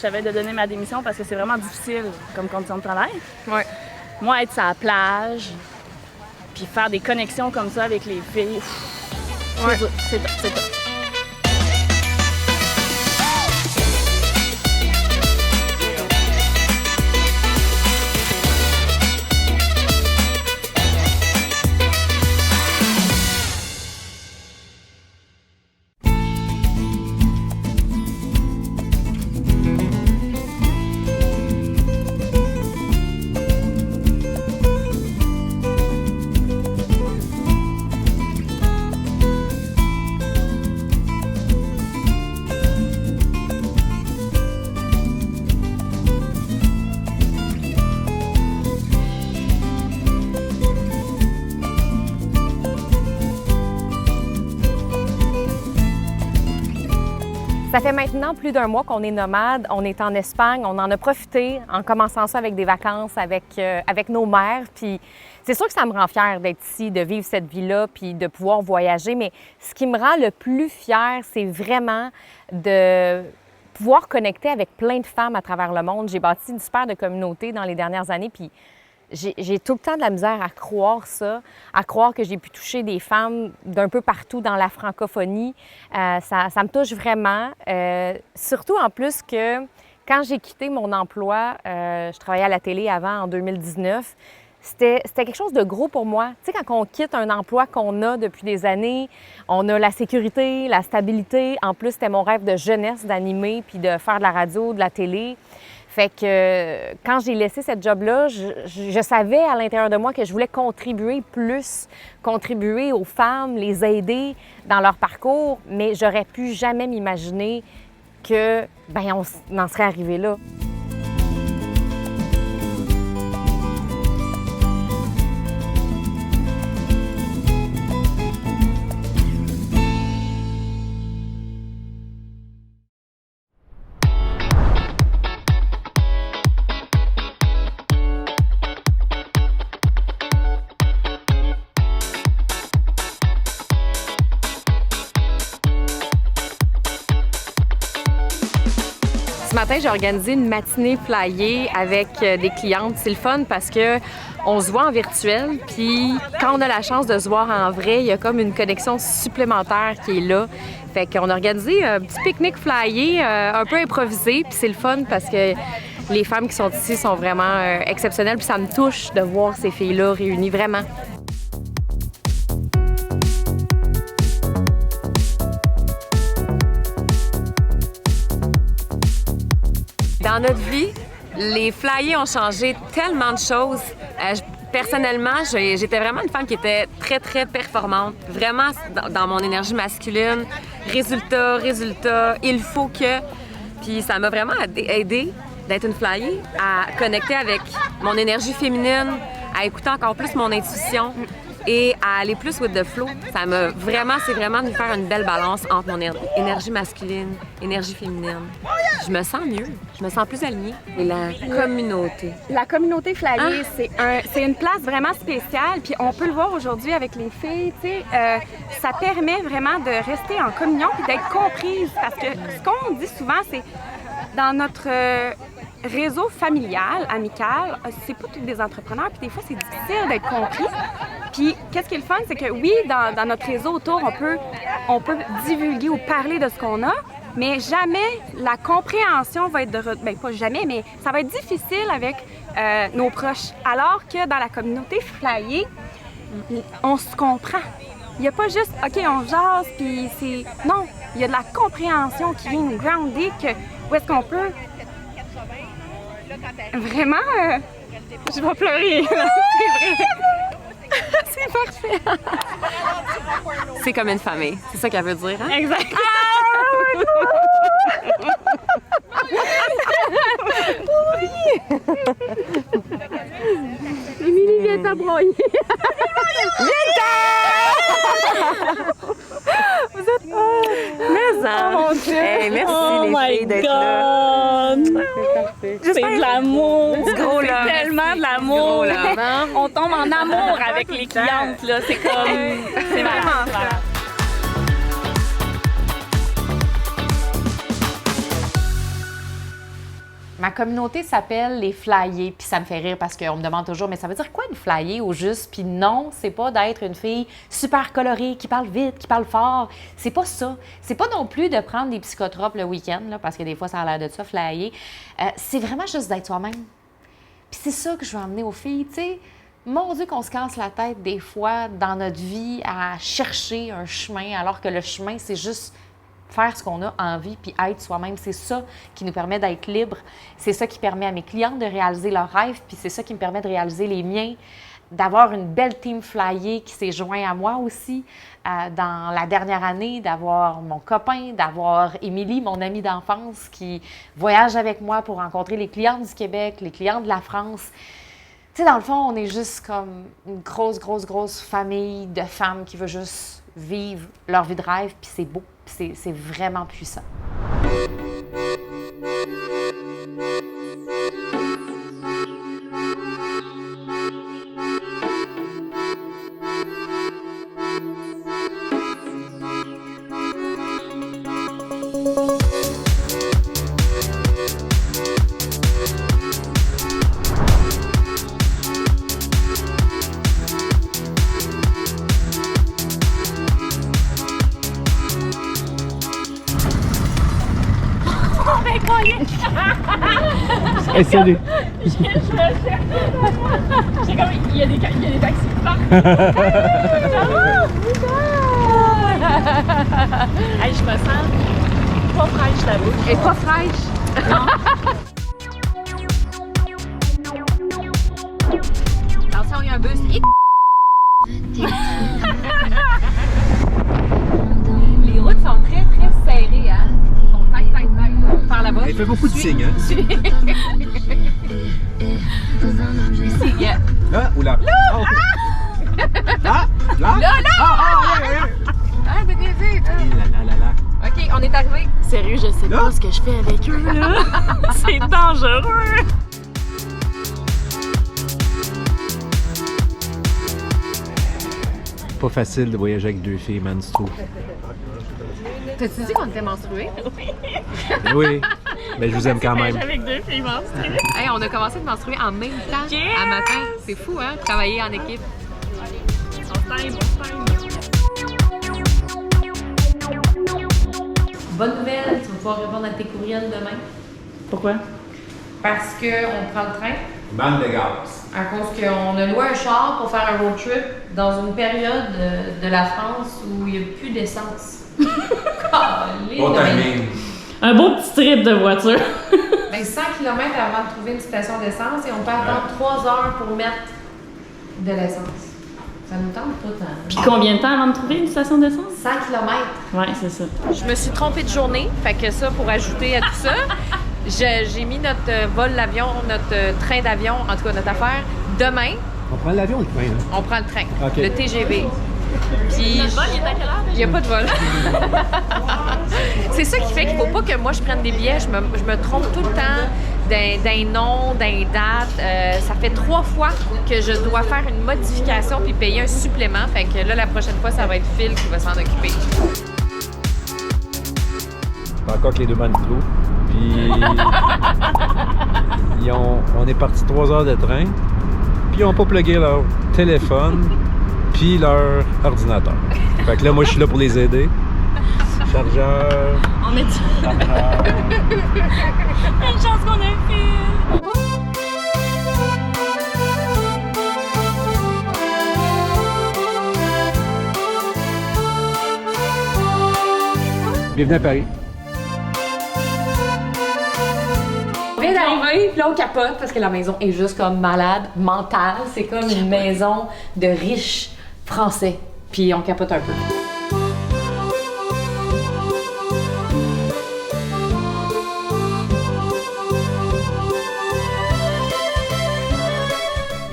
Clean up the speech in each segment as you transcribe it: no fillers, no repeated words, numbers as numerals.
Je savais de donner ma démission parce que c'est vraiment difficile comme condition de travail. Ouais. Moi, être sur la plage, puis faire des connexions comme ça avec les filles, Ouais. c'est top. Ça fait maintenant plus d'un mois qu'on est nomade. On est en Espagne. On en a profité en commençant ça avec des vacances avec nos mères. Puis c'est sûr que ça me rend fière d'être ici, de vivre cette vie-là, puis de pouvoir voyager. Mais ce qui me rend le plus fière, c'est vraiment de pouvoir connecter avec plein de femmes à travers le monde. J'ai bâti une super de communauté dans les dernières années. Puis j'ai tout le temps de la misère à croire ça, à croire que j'ai pu toucher des femmes d'un peu partout dans la francophonie. Ça me touche vraiment, surtout en plus que quand j'ai quitté mon emploi, je travaillais à la télé avant, en 2019, c'était quelque chose de gros pour moi. Tu sais, quand on quitte un emploi qu'on a depuis des années, on a la sécurité, la stabilité. En plus, c'était mon rêve de jeunesse d'animer puis de faire de la radio, de la télé. Fait que quand j'ai laissé cette job-là, je savais à l'intérieur de moi que je voulais contribuer plus, contribuer aux femmes, les aider dans leur parcours, mais j'aurais pu jamais m'imaginer que, on en serait arrivé là. Ce matin, j'ai organisé une matinée flyée avec des clientes. C'est le fun parce que on se voit en virtuel, puis quand on a la chance de se voir en vrai, il y a comme une connexion supplémentaire qui est là. Fait qu'on a organisé un petit pique-nique flyé, un peu improvisé, puis c'est le fun parce que les femmes qui sont ici sont vraiment exceptionnelles, puis ça me touche de voir ces filles-là réunies, vraiment. Dans notre vie, les flyers ont changé tellement de choses. Personnellement, j'étais vraiment une femme qui était très, très performante. Vraiment dans mon énergie masculine. Résultat, il faut que... Puis ça m'a vraiment aidé d'être une flyer, à connecter avec mon énergie féminine, à écouter encore plus mon intuition et à aller plus with the flow. C'est vraiment de faire une belle balance entre mon énergie masculine, énergie féminine. Je me sens mieux, je me sens plus alignée. Et la communauté. La communauté flyée, c'est une place vraiment spéciale. Puis on peut le voir aujourd'hui avec les filles, tu sais, ça permet vraiment de rester en communion puis d'être comprise. Parce que ce qu'on dit souvent, c'est dans notre réseau familial, amical, c'est pas tous des entrepreneurs, puis des fois, c'est difficile d'être compris. Puis, qu'est-ce qui est le fun, c'est que oui, dans notre réseau autour, on peut divulguer ou parler de ce qu'on a, mais jamais la compréhension va être pas jamais, mais ça va être difficile avec nos proches. Alors que dans la communauté flyée, on se comprend. Il n'y a pas juste, OK, on jase, puis c'est... Non, il y a de la compréhension qui vient nous grounder, où est-ce qu'on peut... Vraiment, je vais pleurer. C'est vrai. C'est parfait. C'est comme une famille, c'est ça qu'elle veut dire, hein? Exact. Émilie vient t'abroyer. Vous êtes... Mais oh mon Dieu. Hey, merci Oh les my filles d'être là. God! C'est de l'amour! Du gros C'est love. tellement de l'amour! Du gros love. On tombe en amour avec les clientes, là. C'est comme... C'est vraiment ça. Ma communauté s'appelle les flyers, puis ça me fait rire parce qu'on me demande toujours, mais ça veut dire quoi une flyer au juste? Puis non, c'est pas d'être une fille super colorée, qui parle vite, qui parle fort. C'est pas ça. C'est pas non plus de prendre des psychotropes le week-end, là, parce que des fois, ça a l'air de ça, flyer. C'est vraiment juste d'être soi-même. Puis c'est ça que je veux emmener aux filles, tu sais. Mon Dieu qu'on se casse la tête des fois dans notre vie à chercher un chemin, alors que le chemin, c'est juste faire ce qu'on a envie puis être soi-même. C'est ça qui nous permet d'être libre. C'est ça qui permet à mes clientes de réaliser leurs rêves, puis c'est ça qui me permet de réaliser les miens, d'avoir une belle team flyer qui s'est joint à moi aussi dans la dernière année, d'avoir mon copain, d'avoir Émilie, mon amie d'enfance, qui voyage avec moi pour rencontrer les clientes du Québec, les clientes de la France. Tu sais, dans le fond, on est juste comme une grosse famille de femmes qui veut juste vivre leur vie de rêve, puis c'est beau, puis c'est vraiment puissant. Hey, salut! J'ai comme, il y a des taxis qui partent. Hey, je me sens pas fraîche la bouche. Elle est pas fraîche. Attention, il y a un bus. Les routes sont très serrées, hein? Ils sont tight. Par là-bas. Il fait beaucoup de signes, hein? Ici, yeah. Là ou là? Là! Ah, okay. Là! Là! Là! Ah, de niaiser, là. Là. OK, on est arrivé. Sérieux, je sais pas ce que je fais avec eux, là. C'est dangereux. Pas facile de voyager avec deux filles, man, du tout. T'as-tu dit qu'on était menstrués? Oui, mais je vous aime quand même. Avec deux filles menstruées. Hey, on a commencé de menstruer en même temps, à matin. C'est fou, hein? Travailler en équipe. On s'aime. Bonne nouvelle, tu vas pouvoir répondre à tes courriels demain. Pourquoi? Parce qu'on prend le train. Bande de gaz. À cause qu'on a loué un char pour faire un road trip dans une période de la France où il n'y a plus d'essence. Bon timing. Un beau petit trip de voiture. Ben, 100 km avant de trouver une station d'essence et on peut attendre 3 heures pour mettre de l'essence. Ça nous tente pas tant. Puis combien de temps avant de trouver une station d'essence? 100 km. Ouais, c'est ça. Je me suis trompée de journée, fait que ça, pour ajouter à tout ça, j'ai mis notre vol d'avion, notre train d'avion, en tout cas notre affaire, demain. On prend l'avion ou le train, hein? On prend le train, OK. le TGV. Puis, Le vol, il est à quelle heure? il n'y a pas de vol. C'est ça qui fait qu'il ne faut pas que moi je prenne des billets. Je me trompe tout le temps d'un nom, d'un date. Ça fait 3 fois que je dois faire une modification puis payer un supplément. Fait que là, la prochaine fois, ça va être Phil qui va s'en occuper. Encore que les deux bandes clos. Puis on est parti 3 heures de train. Puis ils n'ont pas plugué leur téléphone puis leur ordinateur. Fait que là, moi, je suis là pour les aider. Chargeur. On est Chargeur. Une chance qu'on a un Phil. Bienvenue à Paris. On vient d'arriver, puis là, on capote parce que la maison est juste comme malade, mentale. C'est comme une maison de riches Français. Puis on capote un peu.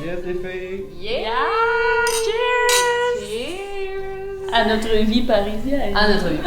Yes, les filles. Yeah! Cheers! À notre vie parisienne. À notre vie.